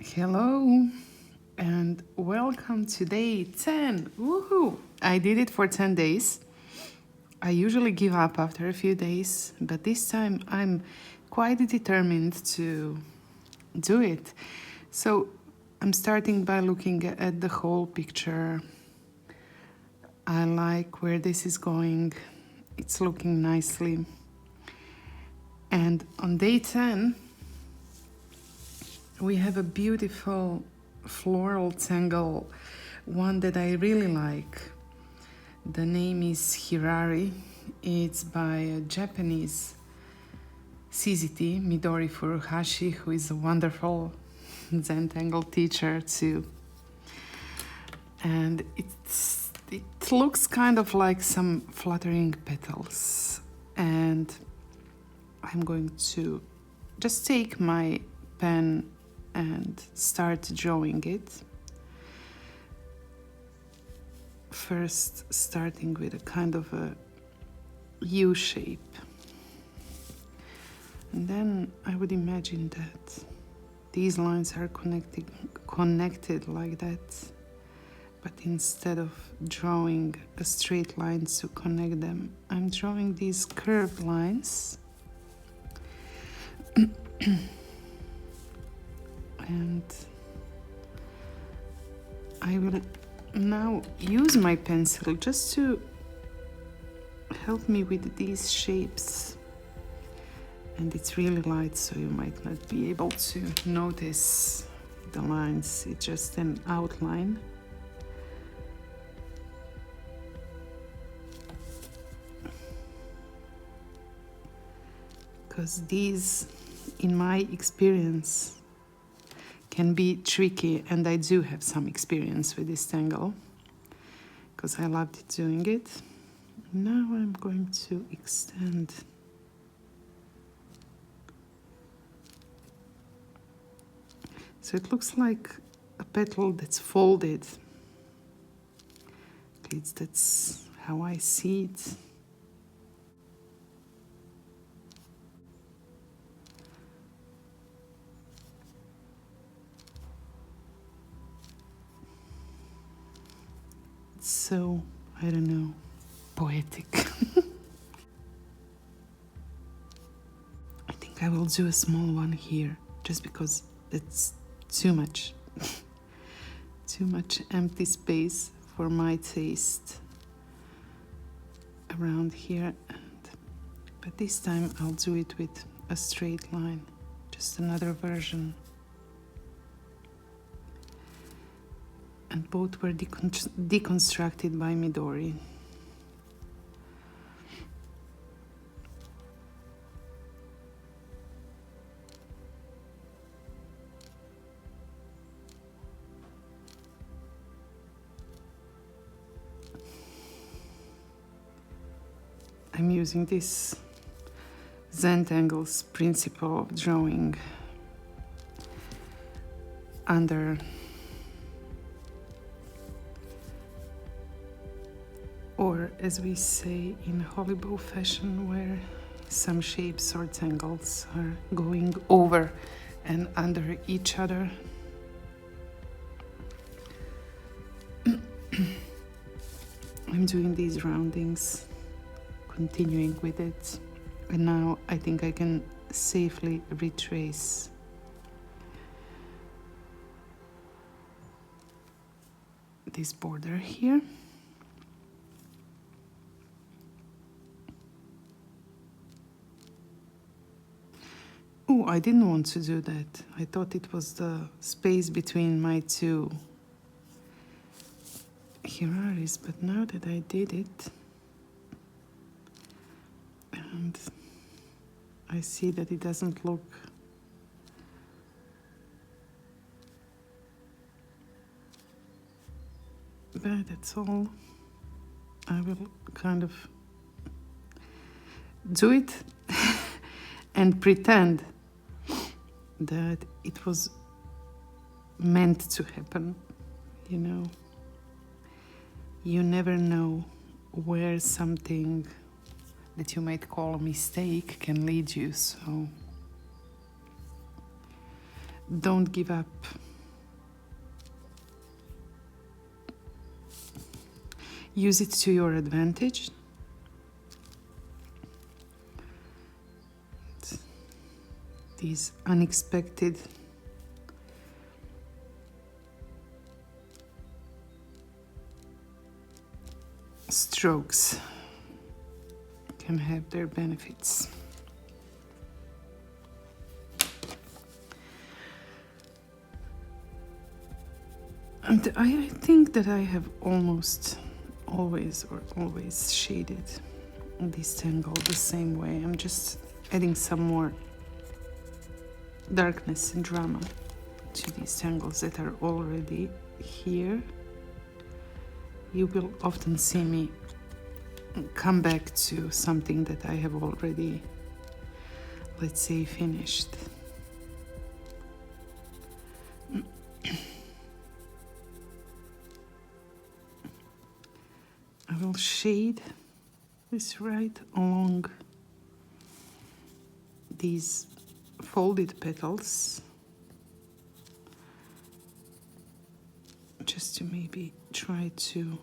Hello and welcome to day 10. Woohoo! I did it for 10 days. I usually give up after a few days, but this time I'm quite determined to do it. So I'm starting by looking at the whole picture. I like where this is going. It's looking nicely. And on day 10, we have a beautiful floral tangle, one that I really like. The name is Hirari. It's by a Japanese CZT, Midori Furuhashi, who is a wonderful Zen tangle teacher too. And it looks kind of like some fluttering petals. And I'm going to just take my pen and start drawing it. First, starting with a kind of a U shape. And then I would imagine that these lines are connected like that. But instead of drawing a straight line to connect them, I'm drawing these curved lines. And I will now use my pencil just to help me with these shapes. And it's really light, so you might not be able to notice the lines. It's just an outline. Because these, in my experience, can be tricky, and I do have some experience with this tangle because I loved doing it. Now I'm going to extend. So it looks like a petal that's folded. At least that's how I see it. So, I don't know, poetic. I think I will do a small one here, just because it's too much. Too much empty space for my taste around here. But this time I'll do it with a straight line, just another version. And both were deconstructed by Midori. I'm using this Zen Tangles principle of drawing under or as we say in Hollywood fashion, where some shapes or tangles are going over and under each other. I'm doing these roundings, continuing with it, and now I think I can safely retrace this border here. Oh, I didn't want to do that. I thought it was the space between my two Hiraris, but now that I did it, and I see that it doesn't look bad at all. I will kind of do it and pretend that it was meant to happen, you know. You never know where something that you might call a mistake can lead you, so don't give up use it to your advantage. These unexpected strokes can have their benefits. And I think that I have almost always shaded this tangle the same way. I'm just adding some more darkness and drama to these tangles that are already here. You will often see me come back to something that I have already, let's say, finished. I will shade this right along these folded petals, just to maybe try to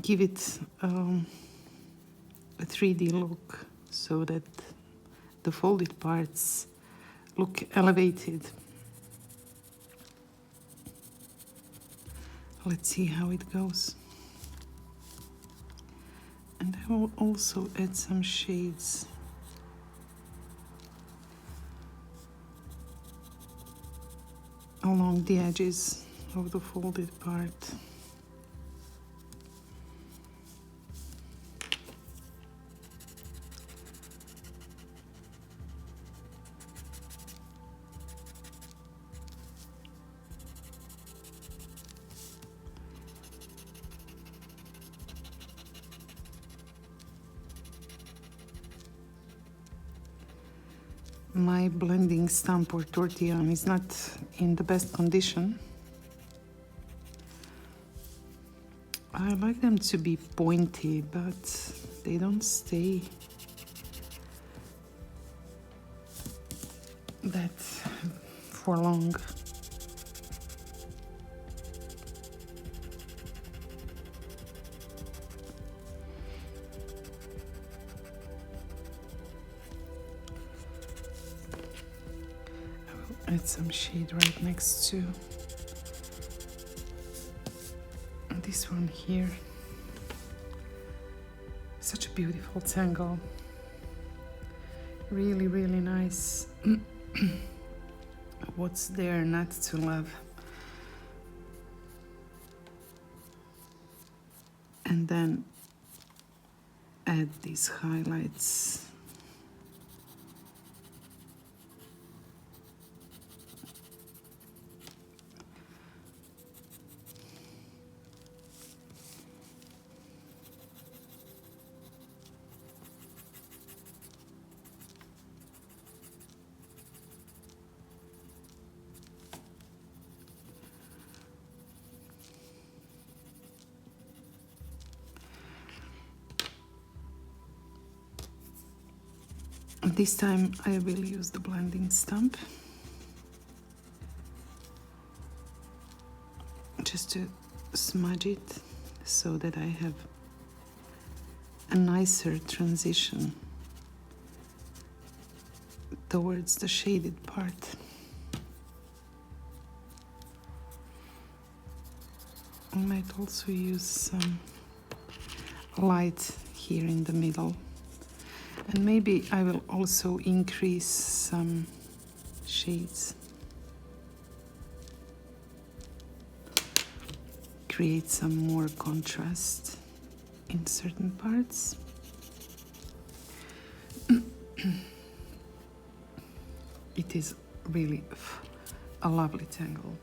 give it a 3D look, so that the folded parts look elevated. Let's see how it goes. And I will also add some shades along the edges of the folded part. My blending stump or tortillon is not in the best condition. I like them to be pointy, but they don't stay that for long. Add some shade right next to this one here. Such a beautiful tangle. Really, really nice. What's there not to love? And then add these highlights. This time I will use the blending stump just to smudge it so that I have a nicer transition towards the shaded part. I might also use some light here in the middle. And maybe I will also increase some shades. Create some more contrast in certain parts. It is really a lovely tangle.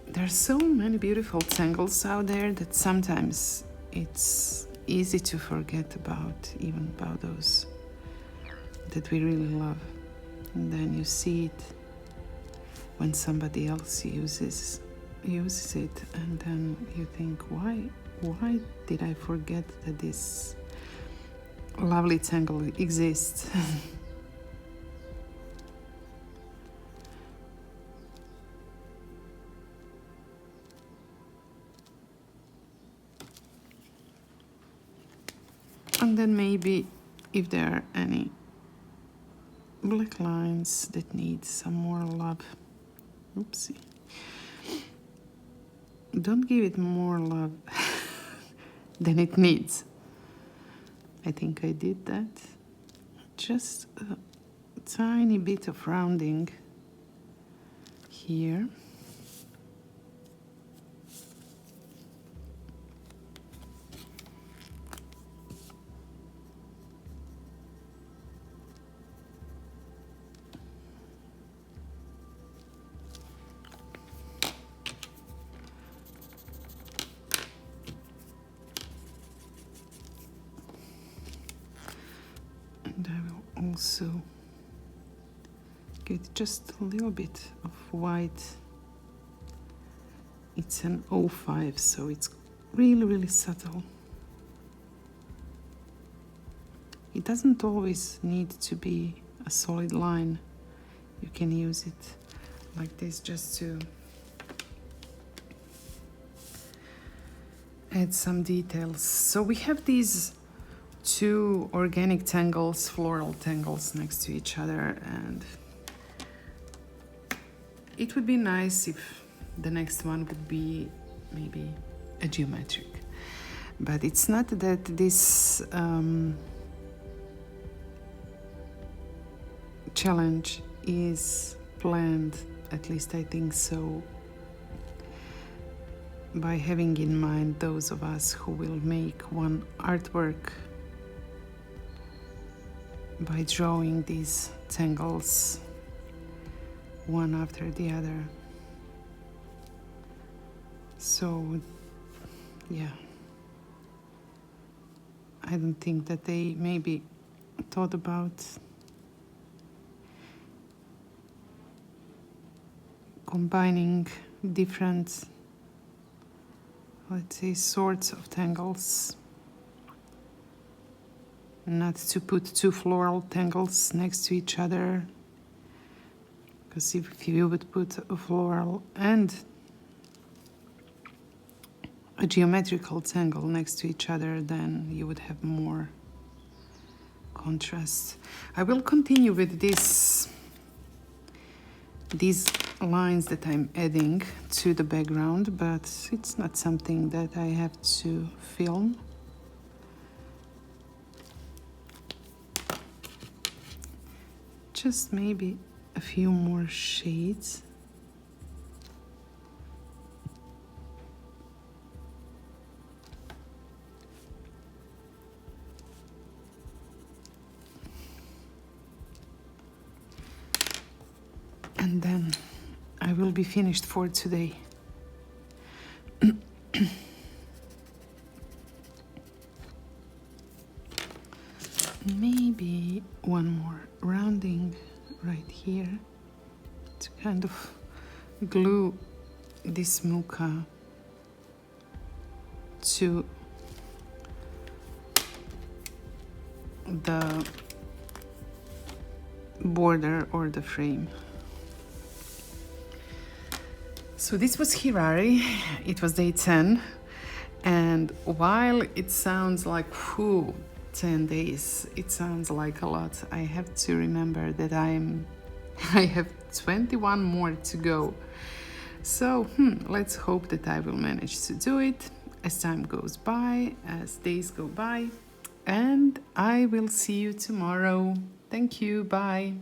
There are so many beautiful tangles out there that sometimes it's easy to forget about, even about those that we really love. And then you see it when somebody else uses it, and then you think, why did I forget that this lovely tangle exists? And then maybe if there are any black lines that need some more love. Oopsie. Don't give it more love than it needs. I think I did that. Just a tiny bit of rounding here. And I will also get just a little bit of white. It's an 05, so it's really subtle. It doesn't always need to be a solid line. You can use it like this just to add some details. So we have these two organic tangles, floral tangles next to each other, and it would be nice if the next one would be maybe a geometric. But it's not that this challenge is planned, at least I think so, by having in mind those of us who will make one artwork by drawing these tangles one after the other. So yeah, I don't think that they maybe thought about combining different, let's say, sorts of tangles. Not to put two floral tangles next to each other, because if you would put a floral and a geometrical tangle next to each other, then you would have more contrast. I will continue with these lines that I'm adding to the background, but it's not something that I have to film. Just maybe a few more shades. And then I will be finished for today. Maybe one more rounding right here to kind of glue this muka to the border or the frame. So this was Hirari. It was day 10, and while it sounds like 10 days, it sounds like a lot, I have to remember that I have 21 more to go. So let's hope that I will manage to do it as time goes by, as days go by, and I will see you tomorrow. Thank you, bye.